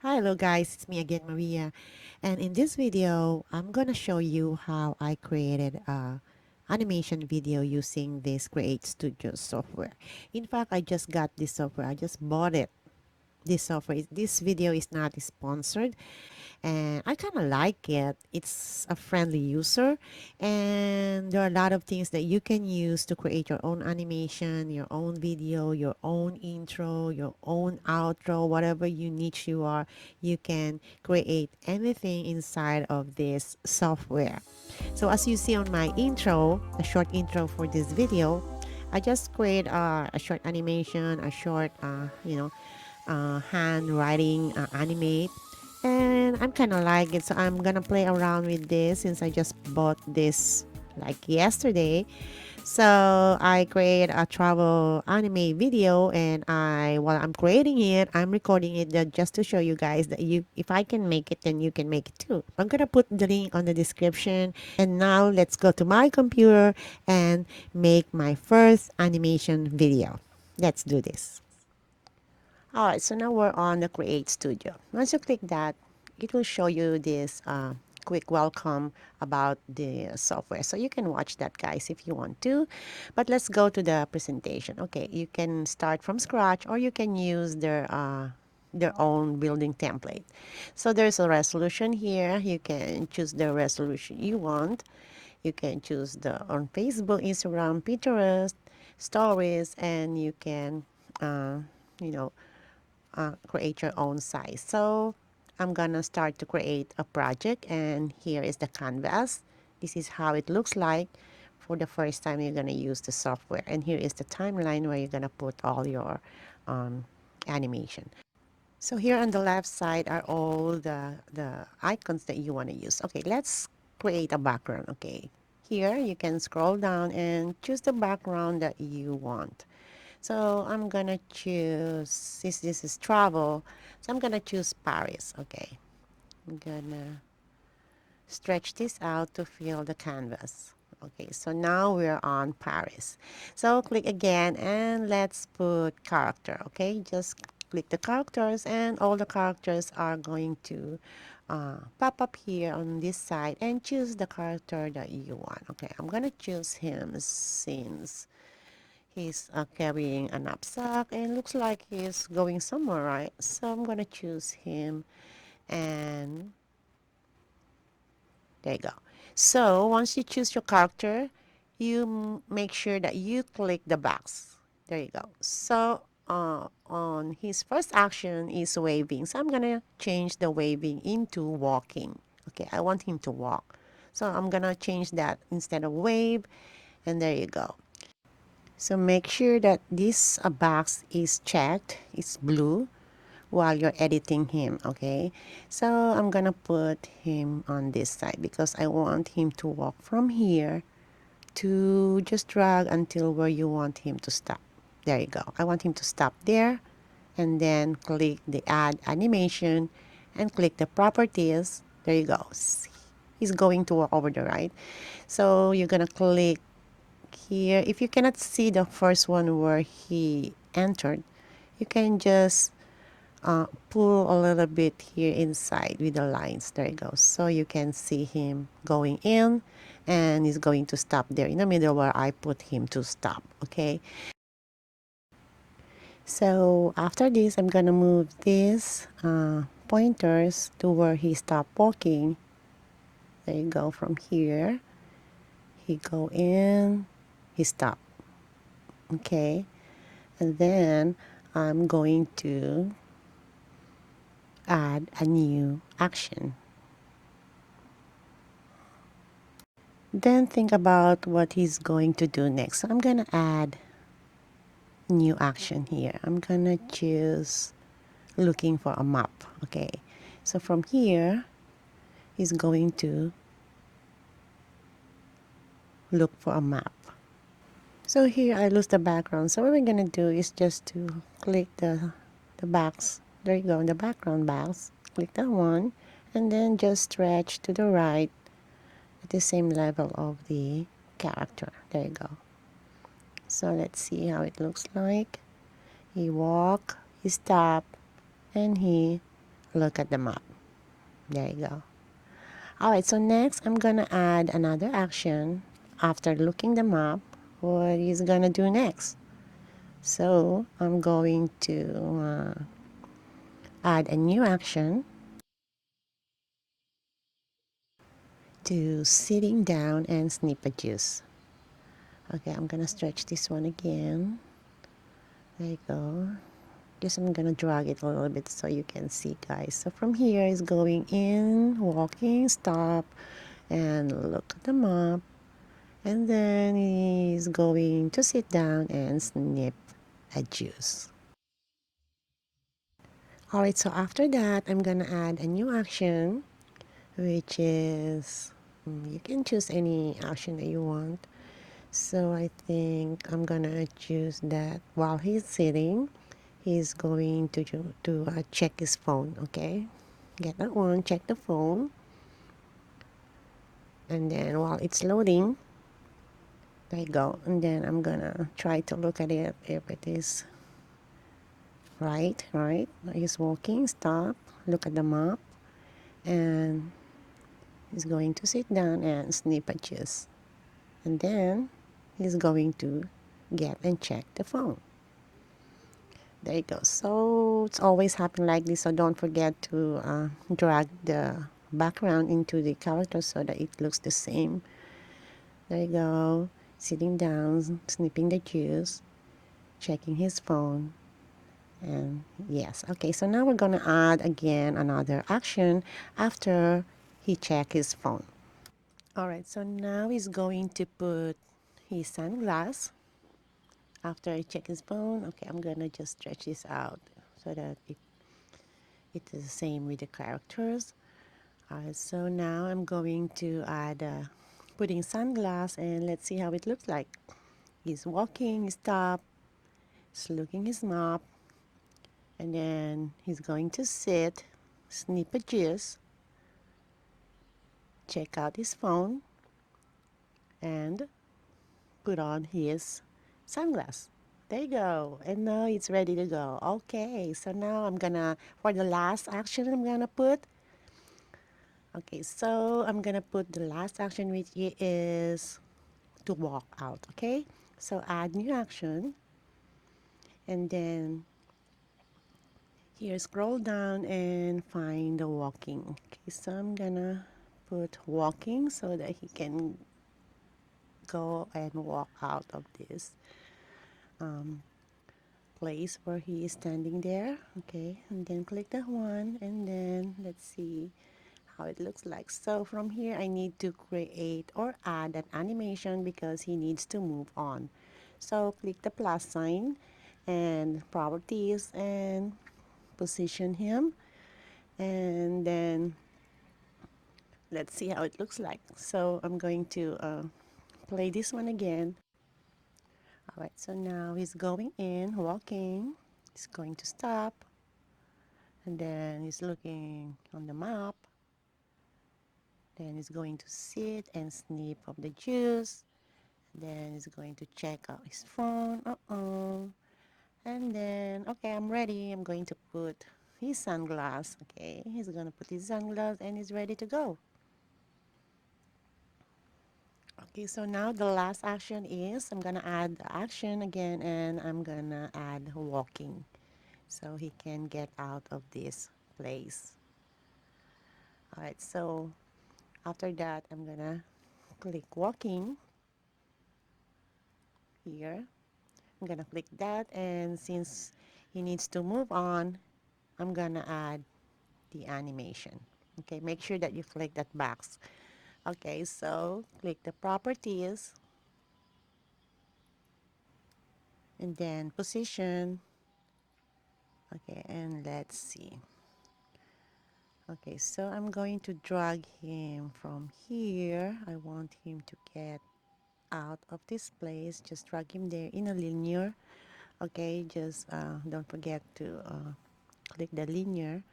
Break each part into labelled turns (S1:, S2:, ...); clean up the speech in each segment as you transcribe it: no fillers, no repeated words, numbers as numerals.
S1: Hello guys, it's me again, Maria. And in this video, I'm gonna show you how I created a animation video using this CreateStudio software. In fact, I just got this software. I just bought it. This software. This video is not sponsored, and I kind of like it. It's a friendly user, and there are a lot of things that you can use to create your own animation, your own video, your own intro, your own outro, whatever you niche you are, you can create anything inside of this software. So as you see on my intro, a short intro for this video, I just create a short animation, a short, handwriting animate, and I'm kind of like it, so I'm gonna play around with this since I just bought this like yesterday. So I create a travel anime video, and while I'm creating it, I'm recording it just to show you guys that if I can make it, then you can make it too. I'm gonna put the link on the description. And now let's go to my computer and make my first animation video. Let's do this. All right, so now we're on the Create Studio. Once you click that, it will show you this quick welcome about the software. So you can watch that, guys, if you want to. But let's go to the presentation. Okay, you can start from scratch, or you can use their own building template. So there's a resolution here. You can choose the resolution you want. You can choose the on Facebook, Instagram, Pinterest, stories, and you can, you know, create your own size. So I'm gonna start to create a project, and here is the canvas. This is how it looks like for the first time you're gonna use the software, and here is the timeline where you're gonna put all your animation. So here on the left side are all the icons that you want to use. Okay, let's create a background. Okay, here you can scroll down and choose the background that you want. So I'm gonna choose, since this is travel, so I'm gonna choose Paris. Okay, I'm gonna stretch this out to fill the canvas. Okay, so now we're on Paris. So click again and let's put character. Okay, just click the characters, and all the characters are going to pop up here on this side, and choose the character that you want. Okay, I'm gonna choose him since he's carrying a knapsack and looks like he's going somewhere, right? So I'm gonna choose him, and there you go. So once you choose your character, you make sure that you click the box. There you go. So on his first action is waving. So I'm gonna change the waving into walking. Okay, I want him to walk. So I'm gonna change that instead of wave, and there you go. So make sure that this box is checked, it's blue, while you're editing him, okay? So I'm gonna put him on this side because I want him to walk from here to just drag until where you want him to stop. There you go. I want him to stop there, and then click the add animation and click the properties. There you go. He's going to walk over the right. So you're gonna click here. If you cannot see the first one where he entered, you can just pull a little bit here inside with the lines. There you go. So you can see him going in, and he's going to stop there in the middle where I put him to stop. Okay. So after this, I'm gonna move these pointers to where he stopped walking. There you go. From here, he go in, he stop. Okay. And then I'm going to add a new action. Then think about what he's going to do next. So I'm going to add new action here. I'm going to choose looking for a map. Okay. So from here, he's going to look for a map. So here I lose the background. So what we're going to do is just to click the box. There you go, the background box. Click that one, and then just stretch to the right at the same level of the character. There you go. So let's see how it looks like. He walk, he stop, and he look at the map. There you go. Alright, so next I'm gonna add another action after looking the map. What he's gonna do next? So I'm going to add a new action to sitting down and snip a juice. Okay, I'm gonna stretch this one again. There you go. Just I'm gonna drag it a little bit so you can see, guys. So from here is going in, walking, stop, and look at the map. And then he's going to sit down and snip a juice. Alright, so after that, I'm gonna add a new action, which is you can choose any action that you want. So I think I'm gonna choose that while he's sitting, he's going to check his phone. Okay, get that one, check the phone, and then while it's loading, there you go. And then I'm gonna try to look at it if it is right. Right, he's walking. Stop. Look at the map, and he's going to sit down and snip a juice, and then he's going to get and check the phone. There you go. So it's always happen like this. So don't forget to drag the background into the character so that it looks the same. There you go. Sitting down, snipping the juice, checking his phone. And yes. Okay, so now we're going to add again another action after he check his phone. All right, so now he's going to put his sunglass after I check his phone. Okay, I'm going to just stretch this out so that it is the same with the characters. So now I'm going to add putting sunglasses and let's see how it looks like. He's walking, he stopped, he's looking his map, and then he's going to sit, snip a juice, check out his phone, and put on his sunglasses. There you go. And now it's ready to go. Okay, so now I'm gonna, for the last action I'm gonna put, okay, so I'm gonna put the last action which is to walk out. Okay, so add new action, and then here scroll down and find the walking. Okay, so I'm gonna put walking so that he can go and walk out of this place where he is standing there. Okay, and then click that one, and then let's see how it looks like. So from here I need to create or add an animation because he needs to move on. So click the plus sign and properties and position him, and then let's see how it looks like. So I'm going to play this one again. All right, so now he's going in, walking, he's going to stop, and then he's looking on the map, then he's going to sit and snip of the juice. Then he's going to check out his phone. And then, okay, I'm ready. I'm going to put his sunglasses. Okay, he's going to put his sunglasses and he's ready to go. Okay, so now the last action is I'm going to add the action again and I'm going to add walking so he can get out of this place. All right, so after that, I'm going to click walking here. I'm gonna click that, and since he needs to move on, I'm gonna add the animation. Okay, make sure that you click that box. Okay, so click the properties and then position. Okay, and let's see. Okay, so I'm going to drag him from here. I want him to get out of this place. Just drag him there in a linear. Okay, just don't forget to click the linear.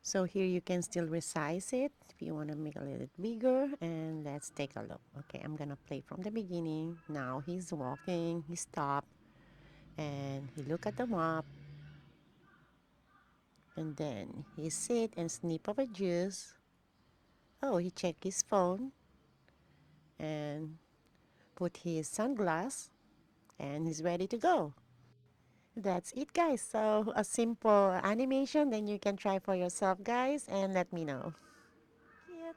S1: So here you can still resize it if you want to make a little bit bigger, and let's take a look. Okay, I'm gonna play from the beginning. Now he's walking, he stopped, and he look at the map, And then he sit and snip of a juice. Oh, he check his phone and put his sunglass and he's ready to go. That's it, guys. So a simple animation, then you can try for yourself, guys, and let me know. Yep.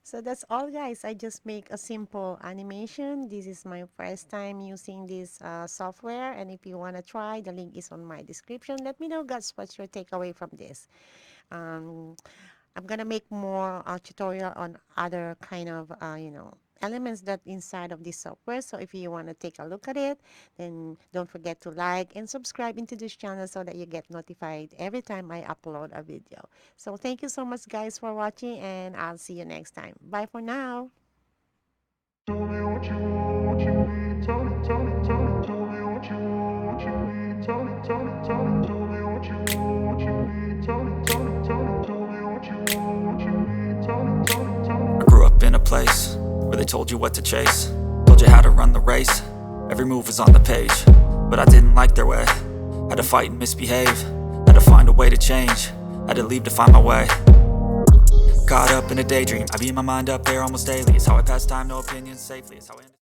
S1: So that's all, guys. I just make a simple animation. This is my first time using this software, and if you want to try, the link is on my description. Let me know, guys, what's your takeaway from this. um, I'm gonna make more tutorial on other kind of elements that inside of this software. So if you want to take a look at it, then don't forget to like and subscribe into this channel so that you get notified every time I upload a video. So thank you so much, guys, for watching, and I'll see you next time. Bye for now.
S2: Tell me what you want, what you need. Tell me, tell me, tell me, tell me what you want, what you need. Tell me, tell me, tell me, tell me what you want, what you need. Tell me, tell me, tell me, tell me what you want, what you need. Tell me, tell me, tell me. I grew up in a place where they told you what to chase, told you how to run the race. Every move was on the page, but I didn't like their way. Had to fight and misbehave, had to find a way to change, had to leave to find my way. Caught up in a daydream, I beat my mind up there almost daily. It's how I pass time, no opinions safely. It's how I end